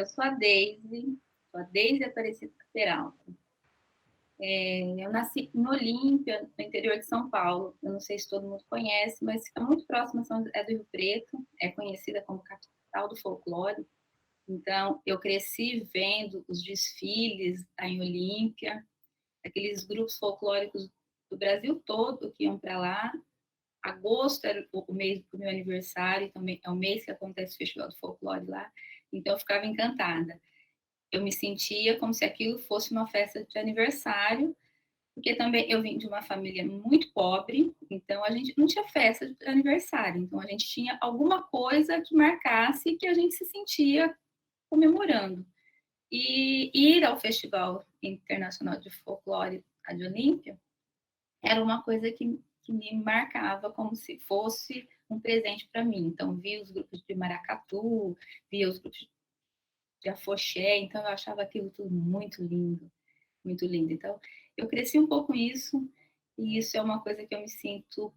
eu sou a Deise Aparecida Peralta. Eu nasci em Olímpia, no interior de São Paulo. Eu não sei se todo mundo conhece, mas fica muito próximo do Rio Preto, é conhecida como capital do folclore. Então, eu cresci vendo os desfiles em Olímpia, aqueles grupos folclóricos do Brasil todo que iam para lá. Agosto era o mês do meu aniversário, também é o mês que acontece o Festival do Folclore lá, então eu ficava encantada. Eu me sentia como se aquilo fosse uma festa de aniversário, porque também eu vim de uma família muito pobre, então a gente não tinha festa de aniversário, então a gente tinha alguma coisa que marcasse que a gente se sentia comemorando. E ir ao Festival Internacional de Folclore de Olímpia era uma coisa que me marcava como se fosse um presente para mim. Então, via os grupos de maracatu, via os grupos de afoxé, então eu achava aquilo tudo muito lindo, muito lindo. Então, eu cresci um pouco isso, e isso é uma coisa que eu me sinto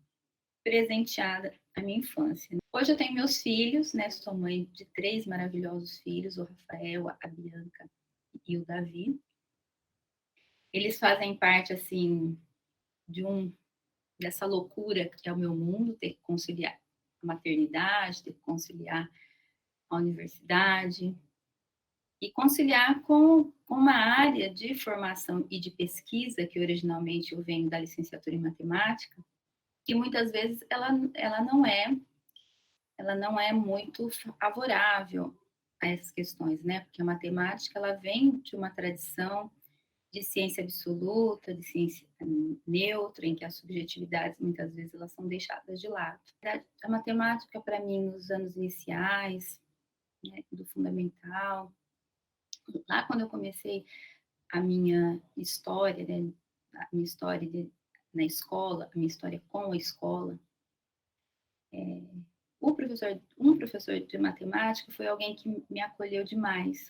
presenteada na minha infância. Hoje eu tenho meus filhos, né? Sou mãe de 3 maravilhosos filhos, o Rafael, a Bianca e o Davi. Eles fazem parte, assim, de dessa loucura que é o meu mundo, ter que conciliar a maternidade, ter que conciliar a universidade e conciliar com uma área de formação e de pesquisa, que originalmente eu venho da licenciatura em matemática, que muitas vezes ela não é muito favorável a essas questões, né? Porque a matemática ela vem de uma tradição de ciência absoluta, de ciência neutra, em que as subjetividades muitas vezes elas são deixadas de lado. A matemática para mim nos anos iniciais, né, do fundamental, lá quando eu comecei a minha história, né, a minha história na escola, a minha história com a escola, um professor de matemática foi alguém que me acolheu demais,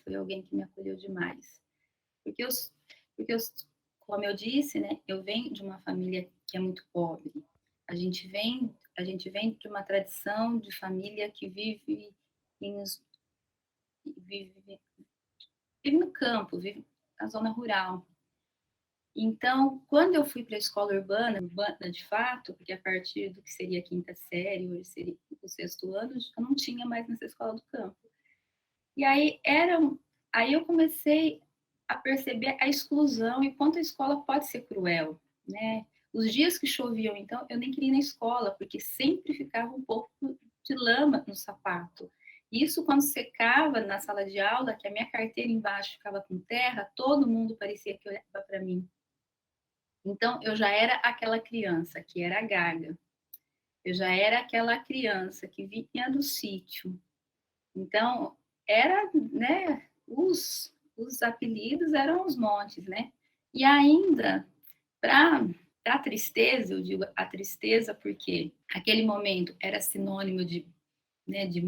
porque como eu disse, né, eu venho de uma família que é muito pobre. A gente vem de uma tradição de família que em, vive, vive no campo, vive na zona rural. Então, quando eu fui para a escola urbana de fato, porque a partir do que seria a quinta série, hoje seria o sexto ano, eu não tinha mais nessa escola do campo. E aí eu comecei a perceber a exclusão e quanto a escola pode ser cruel, né? Os dias que choviam, então, eu nem queria ir na escola, porque sempre ficava um pouco de lama no sapato. Isso, quando secava na sala de aula, que a minha carteira embaixo ficava com terra, todo mundo parecia que olhava para mim. Então, eu já era aquela criança que era gaga. Eu já era aquela criança que vinha do sítio. Então, era, né, os apelidos eram os montes, né? E ainda, para a tristeza, eu digo a tristeza porque aquele momento era sinônimo né, de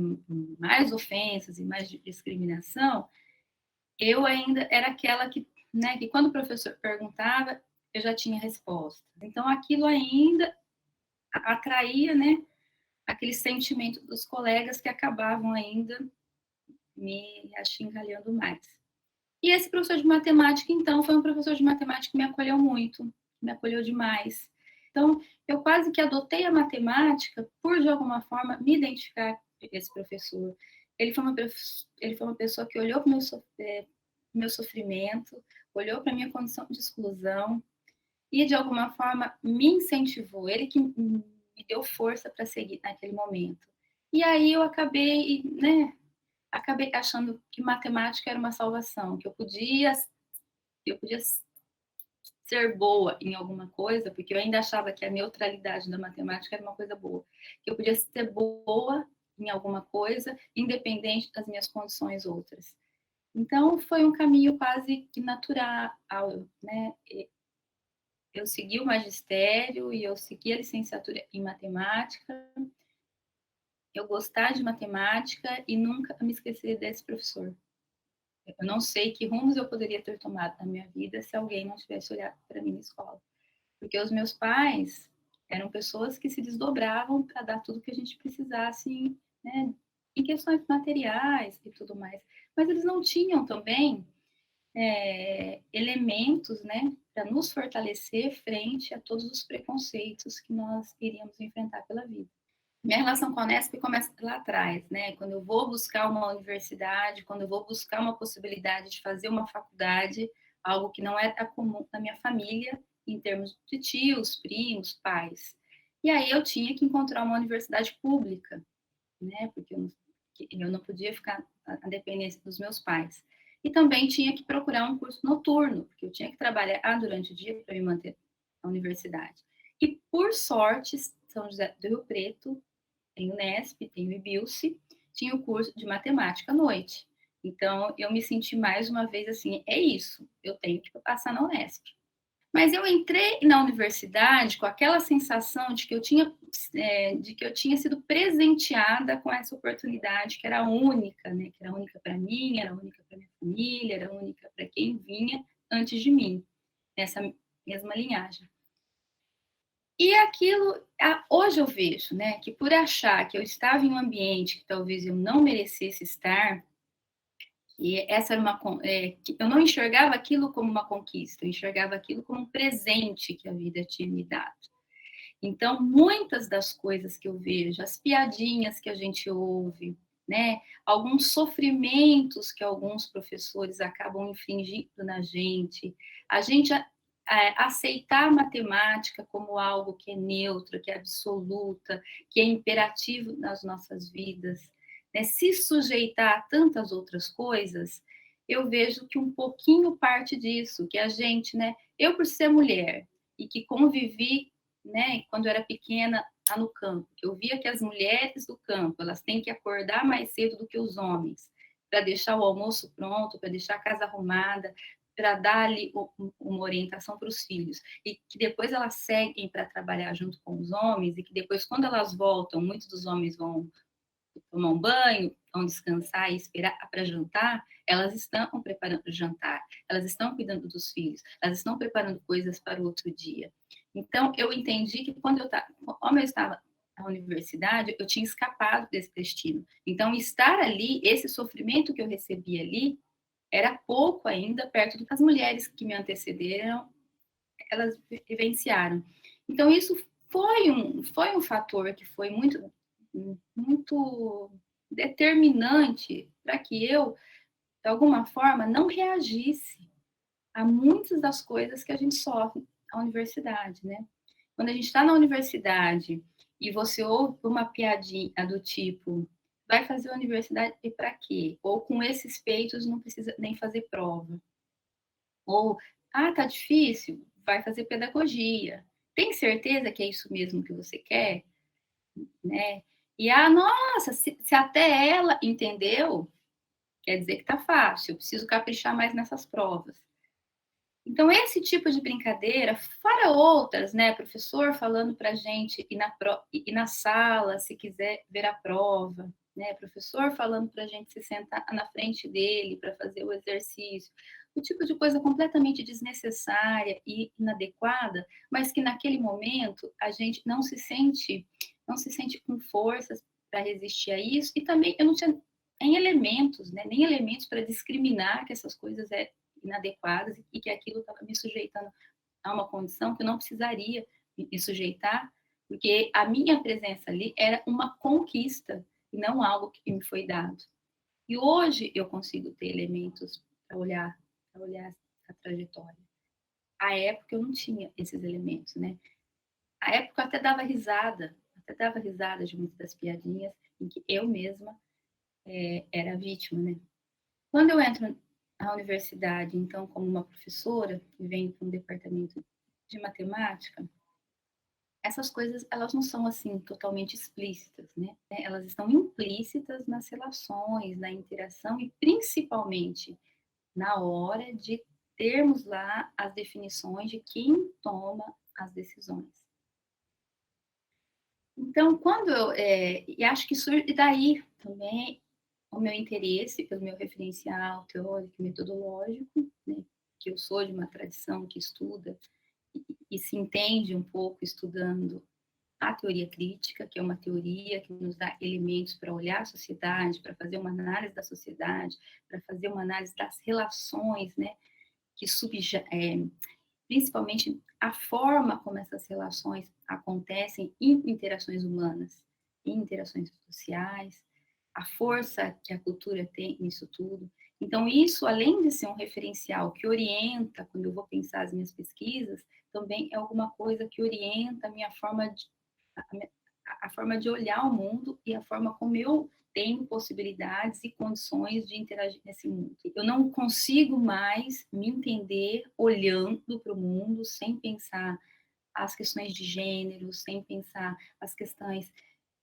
mais ofensas e mais discriminação, eu ainda era aquela né, que quando o professor perguntava, eu já tinha resposta. Então, aquilo ainda atraía, né, aquele sentimento dos colegas que acabavam ainda me achincalhando mais. E esse professor de matemática, então, foi um professor de matemática que me acolheu muito, me acolheu demais. Então, eu quase que adotei a matemática por, de alguma forma, me identificar com esse professor. Ele foi uma pessoa que olhou para o meu sofrimento, olhou para a minha condição de exclusão e, de alguma forma, me incentivou. Ele que me deu força para seguir naquele momento. E aí eu acabei achando que matemática era uma salvação, que eu podia ser boa em alguma coisa, porque eu ainda achava que a neutralidade da matemática era uma coisa boa, que eu podia ser boa em alguma coisa, independente das minhas condições outras. Então, foi um caminho quase que natural, né? Eu segui o magistério e eu segui a licenciatura em matemática, eu gostar de matemática e nunca me esquecer desse professor. Eu não sei que rumos eu poderia ter tomado na minha vida se alguém não tivesse olhado para mim na escola. Porque os meus pais eram pessoas que se desdobravam para dar tudo que a gente precisasse, né, em questões materiais e tudo mais, mas eles não tinham também elementos, né, para nos fortalecer frente a todos os preconceitos que nós iríamos enfrentar pela vida. Minha relação com a Unesp começa lá atrás, né? Quando eu vou buscar uma universidade, quando eu vou buscar uma possibilidade de fazer uma faculdade, algo que não era comum na minha família, em termos de tios, primos, pais. E aí eu tinha que encontrar uma universidade pública, né? Porque eu não podia ficar à dependência dos meus pais. E também tinha que procurar um curso noturno, porque eu tinha que trabalhar durante o dia para me manter na universidade. E, por sorte, São José do Rio Preto tem o Unesp, tem o IBILSE, tinha o curso de matemática à noite. Então, eu me senti mais uma vez assim, é isso, eu tenho que passar na Unesp. Mas eu entrei na universidade com aquela sensação de que eu tinha sido presenteada com essa oportunidade que era única, né? Que era única para mim, era única para minha família, era única para quem vinha antes de mim, nessa mesma linhagem. E aquilo, hoje eu vejo, né, que por achar que eu estava em um ambiente que talvez eu não merecesse estar, e essa era que eu não enxergava aquilo como uma conquista, eu enxergava aquilo como um presente que a vida tinha me dado. Então, muitas das coisas que eu vejo, as piadinhas que a gente ouve, né, alguns sofrimentos que alguns professores acabam infligindo na gente, a gente aceitar a matemática como algo que é neutro, que é absoluta, que é imperativo nas nossas vidas, né, se sujeitar a tantas outras coisas, eu vejo que um pouquinho parte disso, que a gente, né, eu por ser mulher e que convivi, né, quando eu era pequena, lá no campo, eu via que as mulheres do campo, elas têm que acordar mais cedo do que os homens, para deixar o almoço pronto, para deixar a casa arrumada, para dar ali uma orientação para os filhos, e que depois elas seguem para trabalhar junto com os homens, e que depois, quando elas voltam, muitos dos homens vão tomar um banho, vão descansar e esperar para jantar, elas estão preparando o jantar, elas estão cuidando dos filhos, elas estão preparando coisas para o outro dia. Então, eu entendi que como eu estava na universidade, eu tinha escapado desse destino. Então, estar ali, esse sofrimento que eu recebi ali, era pouco ainda perto das mulheres que me antecederam, elas vivenciaram. Então, isso foi um fator que foi muito determinante para que eu, de alguma forma, não reagisse a muitas das coisas que a gente sofre na universidade, né? Quando a gente está na universidade e você ouve uma piadinha do tipo, vai fazer universidade e para quê? Ou com esses peitos não precisa nem fazer prova. Ou, tá difícil, vai fazer pedagogia. Tem certeza que é isso mesmo que você quer? Né? E, nossa, se até ela entendeu, quer dizer que tá fácil, eu preciso caprichar mais nessas provas. Então, esse tipo de brincadeira, fora outras, né? Professor falando para a gente ir na sala, se quiser ver a prova, né? Professor falando para a gente se sentar na frente dele para fazer o exercício. O tipo de coisa completamente desnecessária e inadequada, mas que naquele momento a gente não se sente com forças para resistir a isso, e também eu não tinha nem elementos, né? Nem elementos para discriminar que essas coisas inadequadas e que aquilo estava me sujeitando a uma condição que eu não precisaria me sujeitar, porque a minha presença ali era uma conquista e não algo que me foi dado. E hoje eu consigo ter elementos para olhar a trajetória. À época eu não tinha esses elementos, né? À época eu até dava risada de muitas das piadinhas em que eu mesma era vítima, né? Quando eu entro na universidade, então, como uma professora, que vem para um departamento de matemática, essas coisas, elas não são, assim, totalmente explícitas, né? Elas estão implícitas nas relações, na interação e, principalmente, na hora de termos lá as definições de quem toma as decisões. Então, e acho que surge daí também o meu interesse pelo meu referencial teórico e metodológico, né, que eu sou de uma tradição que estuda e se entende um pouco estudando a teoria crítica, que é uma teoria que nos dá elementos para olhar a sociedade, para fazer uma análise da sociedade, para fazer uma análise das relações, né, que principalmente a forma como essas relações acontecem em interações humanas, em interações sociais, a força que a cultura tem nisso tudo. Então, isso, além de ser um referencial que orienta, quando eu vou pensar as minhas pesquisas, também é alguma coisa que orienta a minha forma de, a forma de olhar o mundo e a forma como eu tenho possibilidades e condições de interagir nesse mundo. Eu não consigo mais me entender olhando para o mundo sem pensar as questões de gênero, sem pensar as questões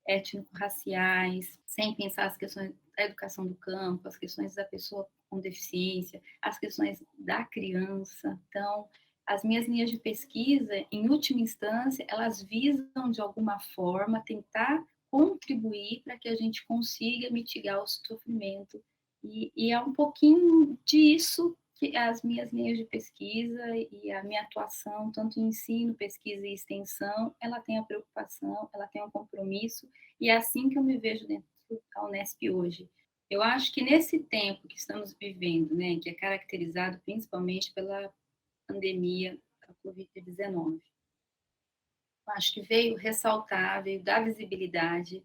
étnico-raciais, sem pensar as questões da educação do campo, as questões da pessoa com deficiência, as questões da criança. Então, as minhas linhas de pesquisa, em última instância, elas visam, de alguma forma, tentar contribuir para que a gente consiga mitigar o sofrimento. E é um pouquinho disso que as minhas linhas de pesquisa e a minha atuação, tanto em ensino, pesquisa e extensão, ela tem a preocupação, ela tem um compromisso, e é assim que eu me vejo dentro da Unesp hoje. Eu acho que nesse tempo que estamos vivendo, né, que é caracterizado principalmente pela pandemia da Covid-19, acho que veio ressaltar, veio dar visibilidade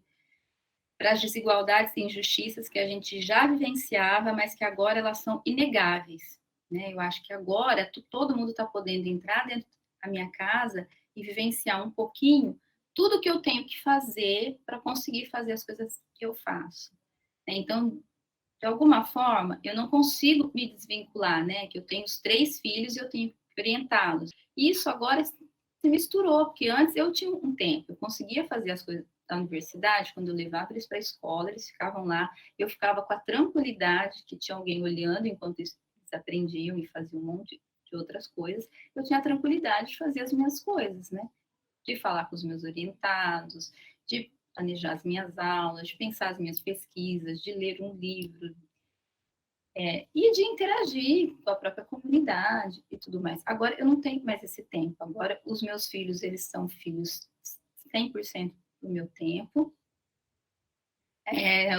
para as desigualdades e injustiças que a gente já vivenciava, mas que agora elas são inegáveis. Né? Eu acho que agora todo mundo está podendo entrar dentro da minha casa e vivenciar um pouquinho tudo que eu tenho que fazer para conseguir fazer as coisas que eu faço. Então, de alguma forma, eu não consigo me desvincular, né? Que eu tenho os 3 filhos e eu tenho que orientá-los. Isso agora se misturou, porque antes eu tinha um tempo, eu conseguia fazer as coisas da universidade, quando eu levava eles para a escola, eles ficavam lá, eu ficava com a tranquilidade que tinha alguém olhando enquanto eles aprendiam e faziam um monte de outras coisas, eu tinha a tranquilidade de fazer as minhas coisas, né? De falar com os meus orientados, de planejar as minhas aulas, de pensar as minhas pesquisas, de ler um livro, e de interagir com a própria comunidade e tudo mais. Agora eu não tenho mais esse tempo. Agora os meus filhos, eles são filhos 100% do meu tempo.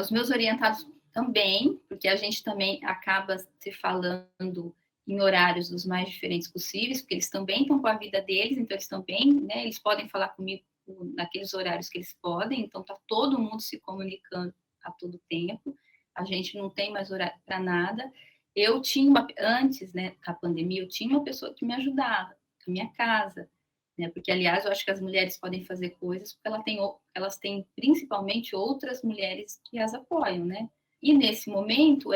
Os meus orientados também, porque a gente também acaba se falando em horários dos mais diferentes possíveis, porque eles também estão com a vida deles, então eles também, né, eles podem falar comigo naqueles horários que eles podem, então está todo mundo se comunicando a todo tempo, a gente não tem mais horário para nada. Eu tinha, antes, né, da pandemia, eu tinha uma pessoa que me ajudava, na minha casa, né, porque, aliás, eu acho que as mulheres podem fazer coisas porque elas têm principalmente outras mulheres que as apoiam, né? E nesse momento,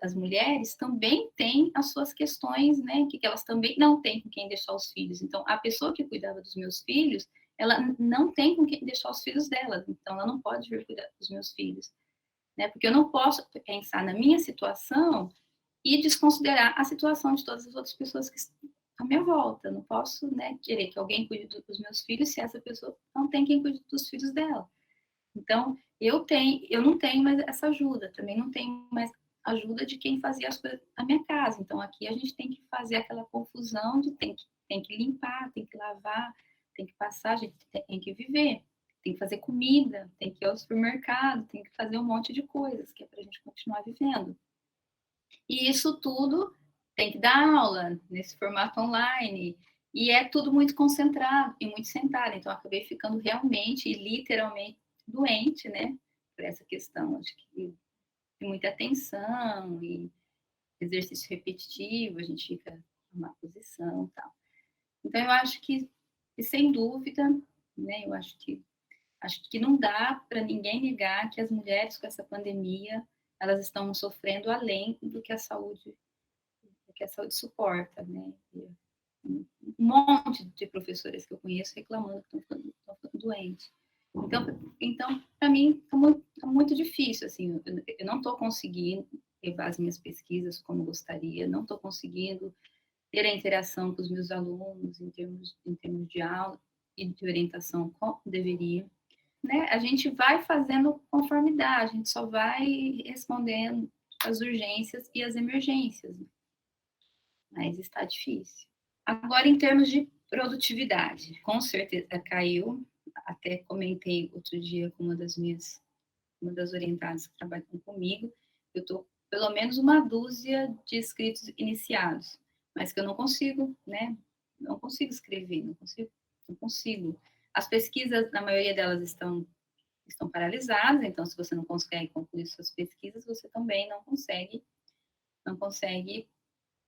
as mulheres também têm as suas questões, né? Que elas também não têm com quem deixar os filhos. Então, a pessoa que cuidava dos meus filhos, ela não tem com quem deixar os filhos dela. Então, ela não pode vir cuidar dos meus filhos, né? Porque eu não posso pensar na minha situação e desconsiderar a situação de todas as outras pessoas que estão à minha volta. Eu não posso, né, querer que alguém cuide dos meus filhos se essa pessoa não tem quem cuide dos filhos dela. Então, eu não tenho mais essa ajuda, também não tenho mais ajuda de quem fazia as coisas na minha casa. Então, aqui a gente tem que fazer aquela confusão de tem que limpar, tem que lavar, tem que passar, a gente tem que viver, tem que fazer comida, tem que ir ao supermercado, tem que fazer um monte de coisas que é para a gente continuar vivendo. E isso tudo tem que dar aula nesse formato online. E é tudo muito concentrado e muito sentado. Então, eu acabei ficando realmente e literalmente doente, né? Por essa questão. Acho que tem muita atenção e exercício repetitivo, a gente fica numa posição e tal. Então, eu acho que sem dúvida, né? Eu acho que não dá para ninguém negar que as mulheres com essa pandemia elas estão sofrendo além do que a saúde suporta, né? Um monte de professoras que eu conheço reclamando que estão ficando doentes. Então para mim, está muito difícil, assim, eu não estou conseguindo levar as minhas pesquisas como gostaria, não estou conseguindo ter a interação com os meus alunos em termos de aula e de orientação como deveria. Né? A gente vai fazendo conforme dá, a gente só vai respondendo as urgências e as emergências. Mas está difícil. Agora, em termos de produtividade, com certeza caiu até comentei outro dia com uma das orientadas que trabalham comigo, eu estou pelo menos uma dúzia de escritos iniciados, mas que eu não consigo, né? Não consigo escrever, não consigo. As pesquisas, na maioria delas, estão paralisadas, então se você não consegue concluir suas pesquisas, você também não consegue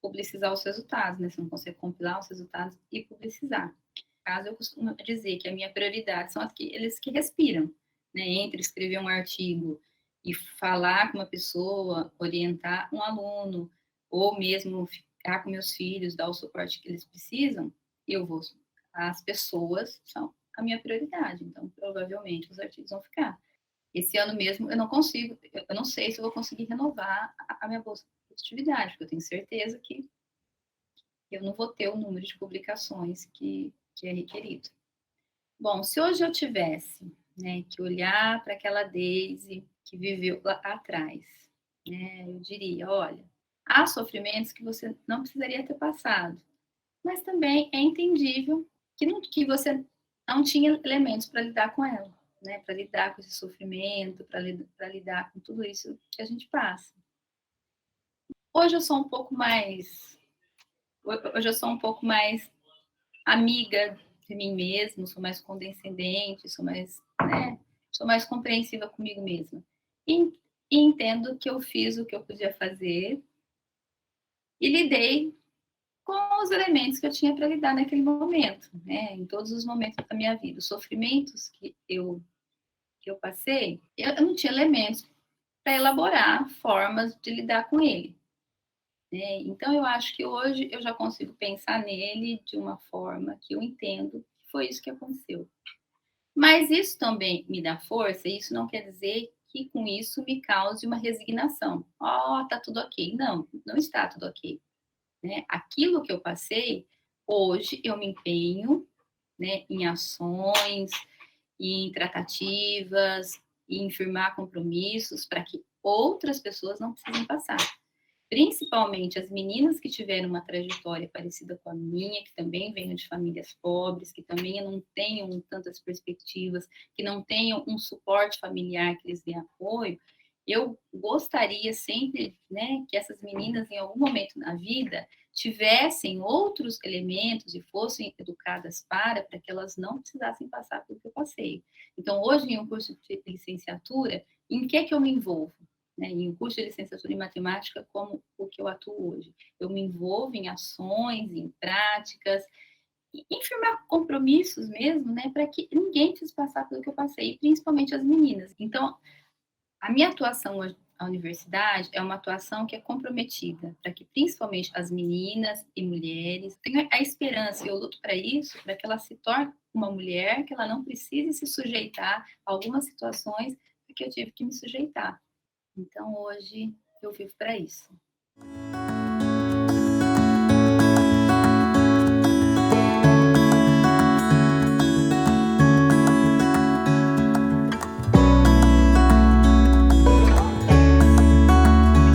publicizar os resultados, né? Você não consegue compilar os resultados e publicizar. No caso, eu costumo dizer que a minha prioridade são aqueles que respiram, né? Entre escrever um artigo e falar com uma pessoa, orientar um aluno, ou mesmo ficar com meus filhos, dar o suporte que eles precisam, eu vou. As pessoas são a minha prioridade, então provavelmente os artigos vão ficar. Esse ano mesmo eu não consigo, eu não sei se eu vou conseguir renovar a minha bolsa de produtividade, porque eu tenho certeza que eu não vou ter o número de publicações que é requerido. Bom, se hoje eu tivesse, né, que olhar para aquela Daisy que viveu lá atrás, né, eu diria, olha, há sofrimentos que você não precisaria ter passado, mas também é entendível que você não tinha elementos para lidar com ela, né, para lidar com esse sofrimento, para lidar com tudo isso que a gente passa. Hoje eu sou um pouco mais amiga de mim mesma, sou mais condescendente, sou mais compreensiva comigo mesma. E entendo que eu fiz o que eu podia fazer e lidei com os elementos que eu tinha para lidar naquele momento, né? Em todos os momentos da minha vida. Os sofrimentos que eu passei, eu não tinha elementos para elaborar formas de lidar com ele. Né? Então, eu acho que hoje eu já consigo pensar nele de uma forma que eu entendo que foi isso que aconteceu. Mas isso também me dá força, e isso não quer dizer que com isso me cause uma resignação. Ó, tá tudo ok. Não, não está tudo ok. Né? Aquilo que eu passei, hoje eu me empenho, né, em ações, em tratativas, em firmar compromissos para que outras pessoas não precisem passar. Principalmente as meninas que tiveram uma trajetória parecida com a minha, que também venham de famílias pobres, que também não tenham tantas perspectivas, que não tenham um suporte familiar que lhes dê apoio, eu gostaria sempre, né, que essas meninas, em algum momento na vida, tivessem outros elementos e fossem educadas para que elas não precisassem passar pelo que eu passei. Então, hoje, em um curso de licenciatura, em que eu me envolvo? Né, em um curso de licenciatura em matemática como o que eu atuo hoje. Eu me envolvo em ações, em práticas, em firmar compromissos mesmo, né, para que ninguém precise passar pelo que eu passei, principalmente as meninas. Então, a minha atuação hoje na universidade é uma atuação que é comprometida, para que principalmente as meninas e mulheres tenham a esperança, e eu luto para isso, para que ela se torne uma mulher, que ela não precise se sujeitar a algumas situações que eu tive que me sujeitar. Então, hoje, eu vivo para isso.